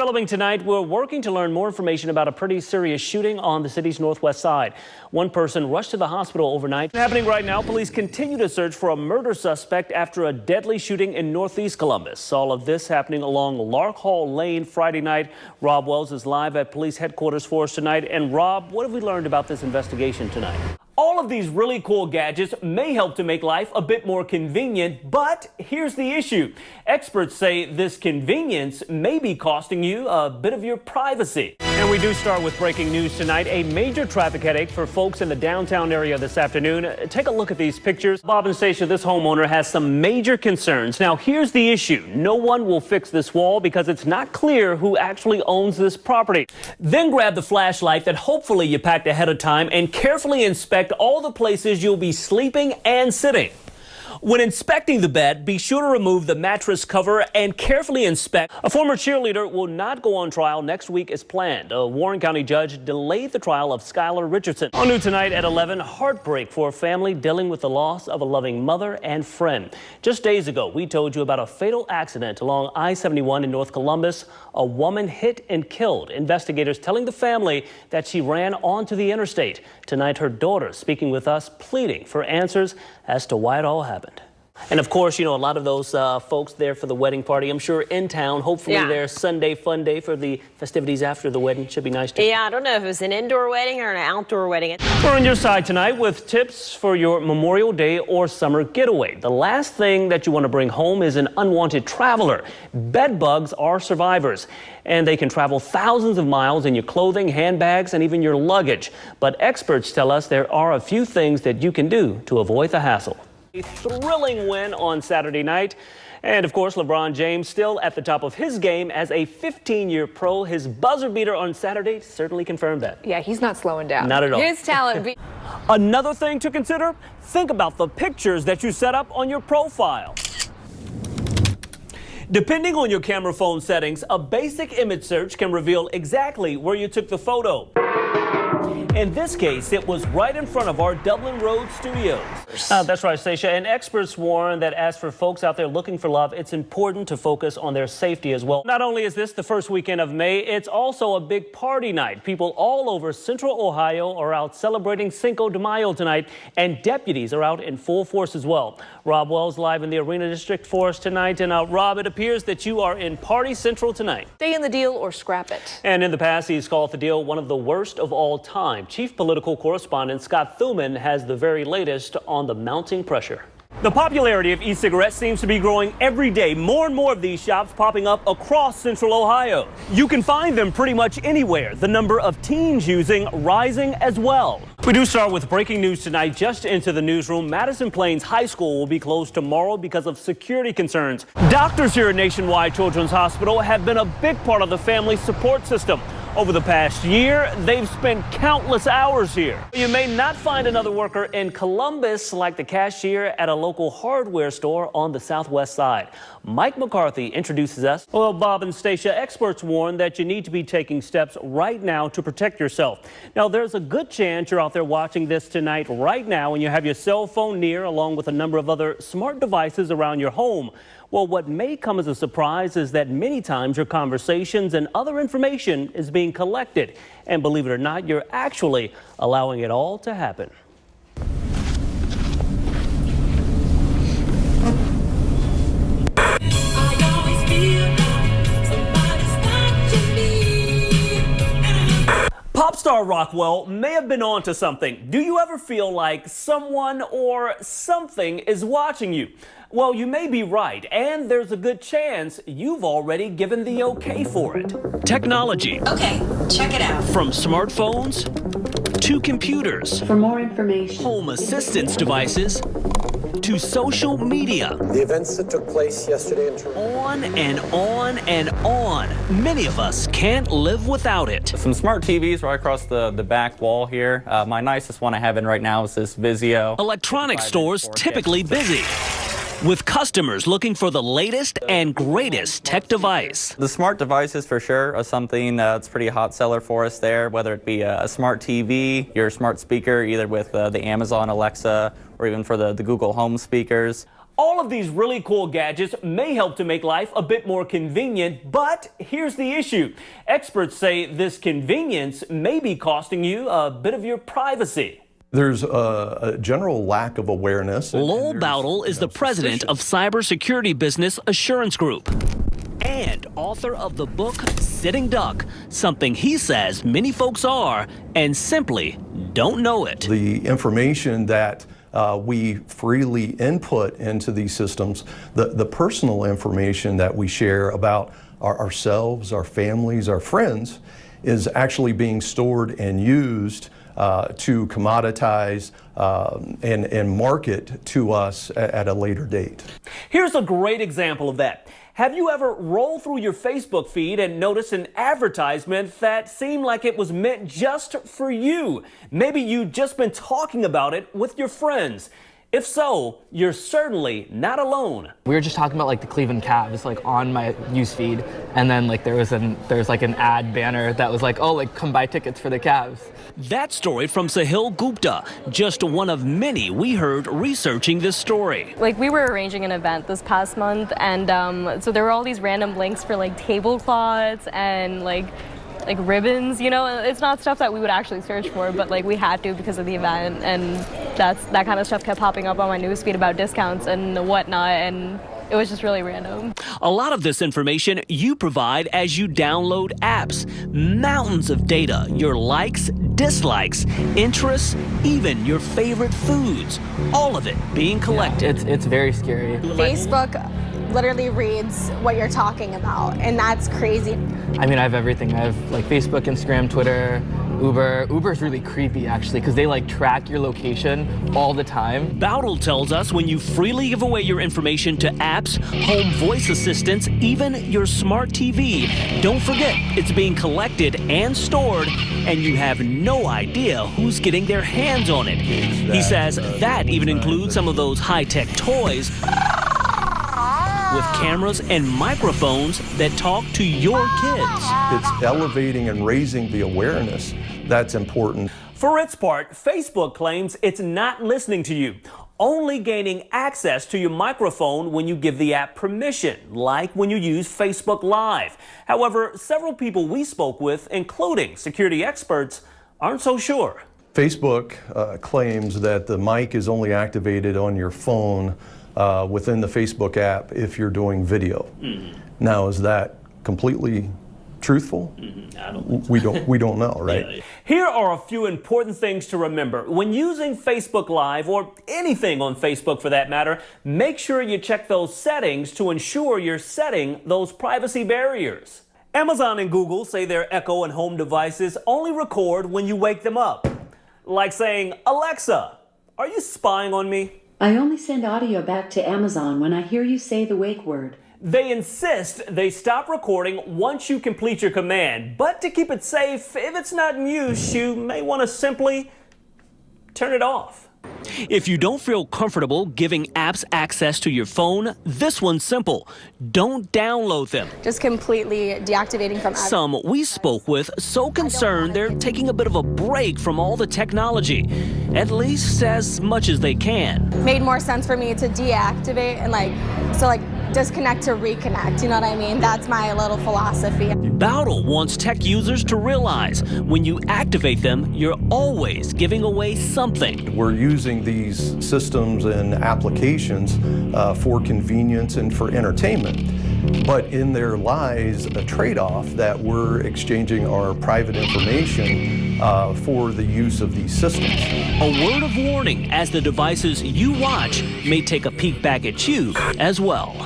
Developing tonight, we're working to learn more information about a pretty serious shooting on the city's northwest side. One person rushed to the hospital overnight. Happening right now, police continue to search for a murder suspect after a deadly shooting in northeast Columbus. All of this happening along Lark Hall Lane Friday night. Rob Wells is live at police headquarters for us tonight. And Rob, what have we learned about this investigation tonight? All of these really cool gadgets may help to make life a bit more convenient, but here's the issue. Experts say this convenience may be costing you a bit of your privacy. And we do start with breaking news tonight. A major traffic headache for folks in the downtown area this afternoon. Take a look at these pictures. Bob and Stacia, this homeowner has some major concerns. Now, here's the issue. No one will fix this wall because it's not clear who actually owns this property. Then grab the flashlight that hopefully you packed ahead of time and carefully inspect all the places you'll be sleeping and sitting. When inspecting the bed, be sure to remove the mattress cover and carefully inspect. A former cheerleader will not go on trial next week as planned. A Warren County judge delayed the trial of Skylar Richardson. On New tonight at 11, heartbreak for a family dealing with the loss of a loving mother and friend. Just days ago, we told you about a fatal accident along I-71 in North Columbus. A woman hit and killed. Investigators telling the family that she ran onto the interstate. Tonight, her daughter speaking with us, pleading for answers as to why it all happened. And of course, you know, a lot of those folks there for the wedding party, I'm sure in town, hopefully their Sunday fun day for the festivities after the wedding should be nice too. Yeah, I don't know if it was an indoor wedding or an outdoor wedding. We're on your side tonight with tips for your Memorial Day or summer getaway. The last thing that you want to bring home is an unwanted traveler. Bed bugs are survivors, and they can travel thousands of miles in your clothing, handbags, and even your luggage. But experts tell us there are a few things that you can do to avoid the hassle. A thrilling win on Saturday night. And of course, LeBron James still at the top of his game as a 15-year pro. His buzzer beater on Saturday certainly confirmed that. Yeah, he's not slowing down. Not at all. His talent. Another thing to consider, think about the pictures that you set up on your profile. Depending on your camera phone settings, a basic image search can reveal exactly where you took the photo. In this case, it was right in front of our Dublin Road studios. That's right, Stacia. And experts warn that as for folks out there looking for love, it's important to focus on their safety as well. Not only is this the first weekend of May, it's also a big party night. People all over Central Ohio are out celebrating Cinco de Mayo tonight, and deputies are out in full force as well. Rob Wells live in the Arena District for us tonight. And Rob, it appears that you are in Party Central tonight. Stay in the deal or scrap it. And in the past, he's called the deal one of the worst of all time. Chief political correspondent Scott Thuman has the very latest on the mounting pressure. The popularity of e-cigarettes seems to be growing every day. More and more of these shops popping up across Central Ohio. You can find them pretty much anywhere. The number of teens using rising as well. We do start with breaking news tonight. Just into the newsroom, Madison Plains High School will be closed tomorrow because of security concerns. Doctors here at Nationwide Children's Hospital have been a big part of the family support system. Over the past year, they've spent countless hours here. You may not find another worker in Columbus like the cashier at a local hardware store on the southwest side. Mike McCarthy introduces us. Well, Bob and Stacia, experts warn that you need to be taking steps right now to protect yourself. Now, there's a good chance you're out there watching this tonight right now and you have your cell phone near along with a number of other smart devices around your home. Well, what may come as a surprise is that many times your conversations and other information is being collected. And believe it or not, you're actually allowing it all to happen. Pop star Rockwell may have been onto something. Do you ever feel like someone or something is watching you? Well, you may be right, and there's a good chance you've already given the okay for it. Technology. Okay, check it out. From smartphones to computers. For more information. Home assistance devices to social media. The events that took place yesterday in Toronto. On and on and on. Many of us can't live without it. Some smart TVs right across the back wall here. My nicest one I have in right now is this Vizio. Electronic stores typically busy, with customers looking for the latest and greatest tech device. The smart devices for sure are something that's pretty hot seller for us there, whether it be a smart TV, your smart speaker, either with the Amazon Alexa or even for the Google Home speakers. All of these really cool gadgets may help to make life a bit more convenient, but here's the issue. Experts say this convenience may be costing you a bit of your privacy. There's a general lack of awareness. Lowell Bowdle is the president of cybersecurity business Assurance Group and author of the book Sitting Duck, something he says many folks are and simply don't know it. The information that we freely input into these systems, the personal information that we share about ourselves, our families, our friends, is actually being stored and used to commoditize and market to us at a later date. Here's a great example of that. Have you ever rolled through your Facebook feed and noticed an advertisement that seemed like it was meant just for you? Maybe you've just been talking about it with your friends. If so, you're certainly not alone. We were just talking about like the Cleveland Cavs like on my news feed, and then like there was like an ad banner that was like, oh, like come buy tickets for the Cavs. That story from Sahil Gupta, just one of many we heard researching this story. Like we were arranging an event this past month, and so there were all these random links for like tablecloths and like ribbons, you know. It's not stuff that we would actually search for, but like we had to because of the event, and that kind of stuff kept popping up on my newsfeed about discounts and whatnot, and it was just really random. A lot of this information you provide as you download apps. Mountains of data, your likes, dislikes, interests, even your favorite foods. All of it being collected. It's very scary. Facebook literally reads what you're talking about, and that's crazy. I mean, I have everything. I have like Facebook, Instagram, Twitter, Uber. Uber's really creepy actually because they like track your location all the time. Bowdle tells us when you freely give away your information to apps, home voice assistants, even your smart TV, don't forget it's being collected and stored, and you have no idea who's getting their hands on it. He says that even includes some of those high-tech toys with cameras and microphones that talk to your kids. It's elevating and raising the awareness that's important. For its part, Facebook claims it's not listening to you, only gaining access to your microphone when you give the app permission, like when you use Facebook Live. However, several people we spoke with, including security experts, aren't so sure. Facebook claims that the mic is only activated on your phone within the Facebook app if you're doing video. Now, is that completely truthful? I don't think so. We don't know, right? Yeah. Here are a few important things to remember. When using Facebook Live, or anything on Facebook for that matter, make sure you check those settings to ensure you're setting those privacy barriers. Amazon and Google say their Echo and home devices only record when you wake them up. Like saying, Alexa, are you spying on me? I only send audio back to Amazon when I hear you say the wake word. They insist they stop recording once you complete your command, but to keep it safe, if it's not in use, you may want to simply turn it off. If you don't feel comfortable giving apps access to your phone, this one's simple. Don't download them. Just completely deactivating from apps. Some we spoke with so concerned they're taking a bit of a break from all the technology, at least as much as they can. Made more sense for me to deactivate and disconnect to reconnect, you know what I mean? That's my little philosophy. Bowdle wants tech users to realize when you activate them, you're always giving away something. We're using these systems and applications for convenience and for entertainment. But in there lies a trade-off that we're exchanging our private information for the use of these systems. A word of warning as the devices you watch may take a peek back at you as well.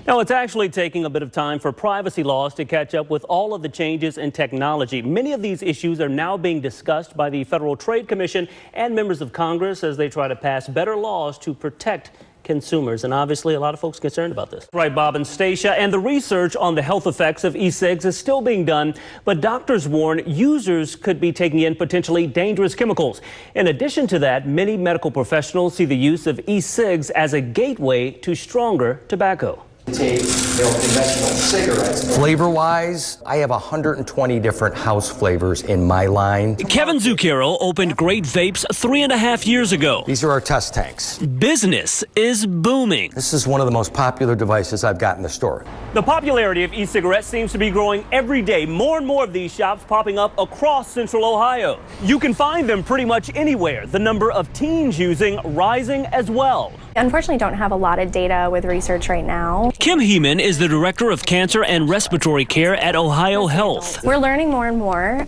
Now, it's actually taking a bit of time for privacy laws to catch up with all of the changes in technology. Many of these issues are now being discussed by the Federal Trade Commission and members of Congress as they try to pass better laws to protect consumers. And obviously, a lot of folks concerned about this. Right, Bob and Stacia, and the research on the health effects of e-cigs is still being done, but doctors warn users could be taking in potentially dangerous chemicals. In addition to that, many medical professionals see the use of e-cigs as a gateway to stronger tobacco. Take conventional cigarettes. Flavor-wise, I have 120 different house flavors in my line. Kevin Zucchero opened Great Vapes 3.5 years ago. These are our test tanks. Business is booming. This is one of the most popular devices I've got in the store. The popularity of e-cigarettes seems to be growing every day. More and more of these shops popping up across central Ohio. You can find them pretty much anywhere. The number of teens using rising as well. Unfortunately, don't have a lot of data with research right now. Kim Heeman is the Director of Cancer and Respiratory Care at Ohio Health. We're learning more and more.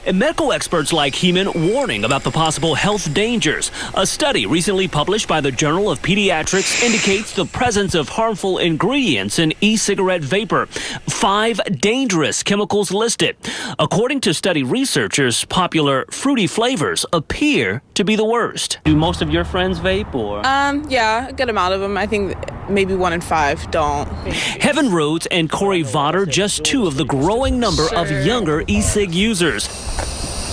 And medical experts like Heeman warning about the possible health dangers. A study recently published by the Journal of Pediatrics indicates the presence of harmful ingredients in e-cigarette vapor. 5 dangerous chemicals listed. According to study researchers, popular fruity flavors appear to be the worst. Do most of your friends vape or? Yeah, a good amount of them. I think maybe 1 in 5 don't. Heaven Rhodes and Corey Vodder, just 2 of the growing number of younger e-cig users.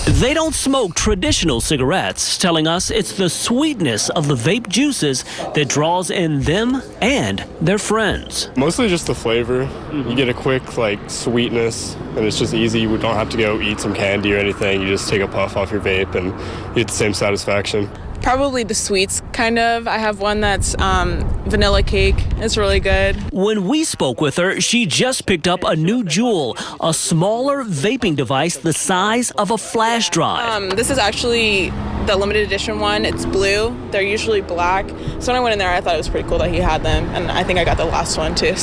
They don't smoke traditional cigarettes, telling us it's the sweetness of the vape juices that draws in them and their friends. Mostly just the flavor. You get a quick sweetness, and it's just easy. You don't have to go eat some candy or anything. You just take a puff off your vape and you get the same satisfaction. Probably the sweets, kind of. I have one that's vanilla cake. It's really good. When we spoke with her, she just picked up a new jewel, a smaller vaping device the size of a flash drive. This is actually the limited edition one. It's blue. They're usually black. So when I went in there, I thought it was pretty cool that he had them. And I think I got the last one, too.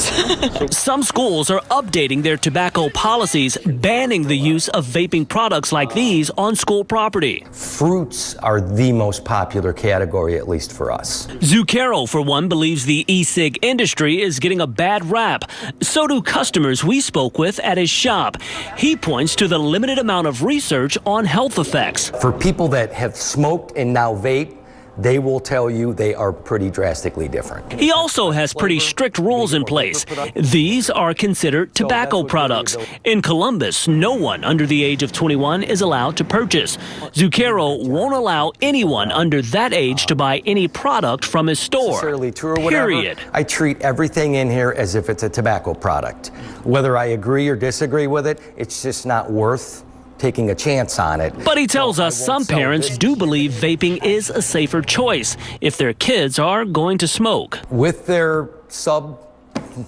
Some schools are updating their tobacco policies, banning the use of vaping products like these on school property. Fruits are the most popular category, at least for us. Zucchero, for one, believes the e-cig industry is getting a bad rap. So do customers we spoke with at his shop. He points to the limited amount of research on health effects. For people that have smoked and now vape, they will tell you they are pretty drastically different. He also has pretty strict rules in place. These are considered tobacco products. In Columbus, no one under the age of 21 is allowed to purchase. Zucchero won't allow anyone under that age to buy any product from his store. Period. I treat everything in here as if it's a tobacco product. Whether I agree or disagree with it, it's just not worth taking a chance on it. But he tells us some parents do believe vaping is a safer choice if their kids are going to smoke. With their sub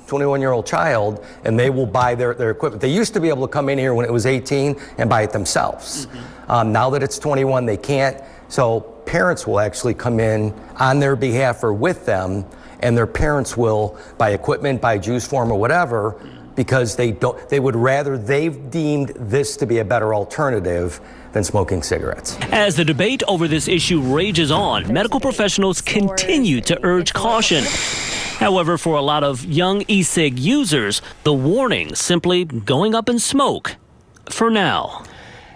21-year-old child, and they will buy their equipment. They used to be able to come in here when it was 18 and buy it themselves. Now that it's 21, they can't. So parents will actually come in on their behalf or with them, and their parents will buy equipment, buy juice form or whatever, because they've deemed this to be a better alternative than smoking cigarettes. As the debate over this issue rages on, medical professionals continue to urge caution. However, for a lot of young e-cig users, the warning simply going up in smoke for now.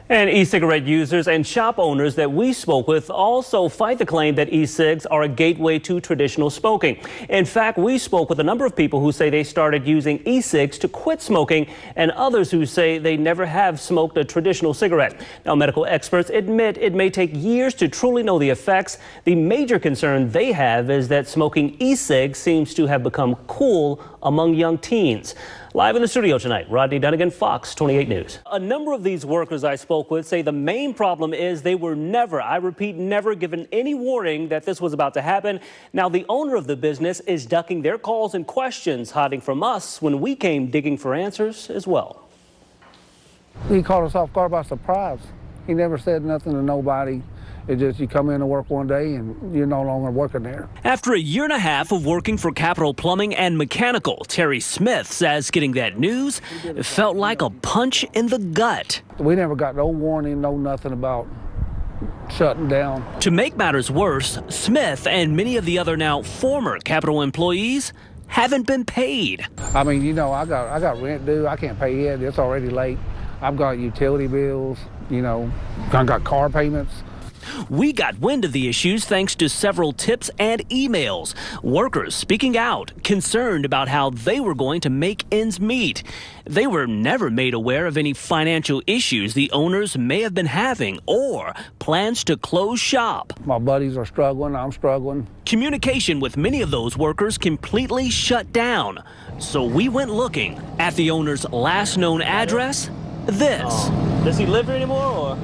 And e-cigarette users and shop owners that we spoke with also fight the claim that e-cigs are a gateway to traditional smoking. In fact, we spoke with a number of people who say they started using e-cigs to quit smoking, and others who say they never have smoked a traditional cigarette. Now, medical experts admit it may take years to truly know the effects. The major concern they have is that smoking e-cigs seems to have become cool among young teens. Live in the studio tonight, Rodney Dunigan, Fox 28 News. A number of these workers I spoke with say the main problem is they were never, I repeat, never given any warning that this was about to happen. Now, the owner of the business is ducking their calls and questions, hiding from us when we came digging for answers as well. He caught us off guard by surprise. He never said nothing to nobody. It's just you come in to work one day and you're no longer working there. After a year and a half of working for Capital Plumbing and Mechanical, Terry Smith says getting that news felt like a punch in the gut. We never got no warning, no nothing about shutting down. To make matters worse, Smith and many of the other now former Capital employees haven't been paid. I mean, you know, I got rent due. I can't pay it. It's already late. I've got utility bills, you know, I got car payments. We got wind of the issues thanks to several tips and emails. Workers speaking out, concerned about how they were going to make ends meet. They were never made aware of any financial issues the owners may have been having or plans to close shop. My buddies are struggling, I'm struggling. Communication with many of those workers completely shut down. So we went looking at the owner's last known address. This. Does he live here anymore or?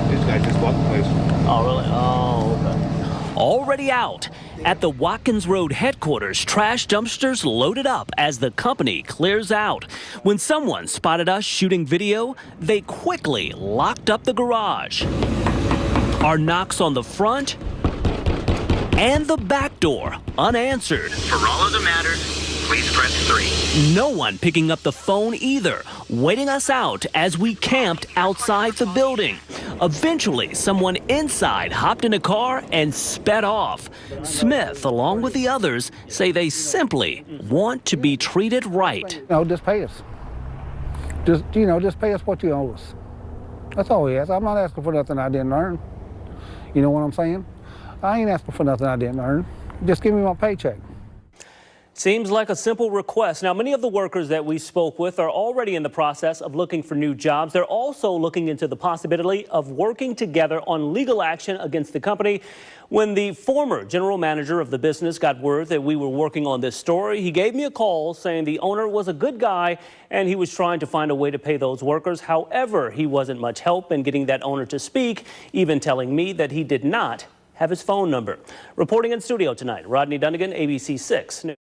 This guy just bought the place. Oh, really? Oh, okay. Already out. At the Watkins Road headquarters, trash dumpsters loaded up as the company clears out. When someone spotted us shooting video, they quickly locked up the garage. Our knocks on the front and the back door unanswered. For all other matters, please press 3. No one picking up the phone either, waiting us out as we camped outside the building. Eventually, someone inside hopped in a car and sped off. Smith, along with the others, say they simply want to be treated right. Just pay us. Just pay us what you owe us. That's all we ask. I'm not asking for nothing I didn't earn. You know what I'm saying? I ain't asking for nothing I didn't earn. Just give me my paycheck. Seems like a simple request. Now, many of the workers that we spoke with are already in the process of looking for new jobs. They're also looking into the possibility of working together on legal action against the company. When the former general manager of the business got word that we were working on this story, he gave me a call saying the owner was a good guy and he was trying to find a way to pay those workers. However, he wasn't much help in getting that owner to speak, even telling me that he did not have his phone number. Reporting in studio tonight, Rodney Dunigan, ABC 6 News.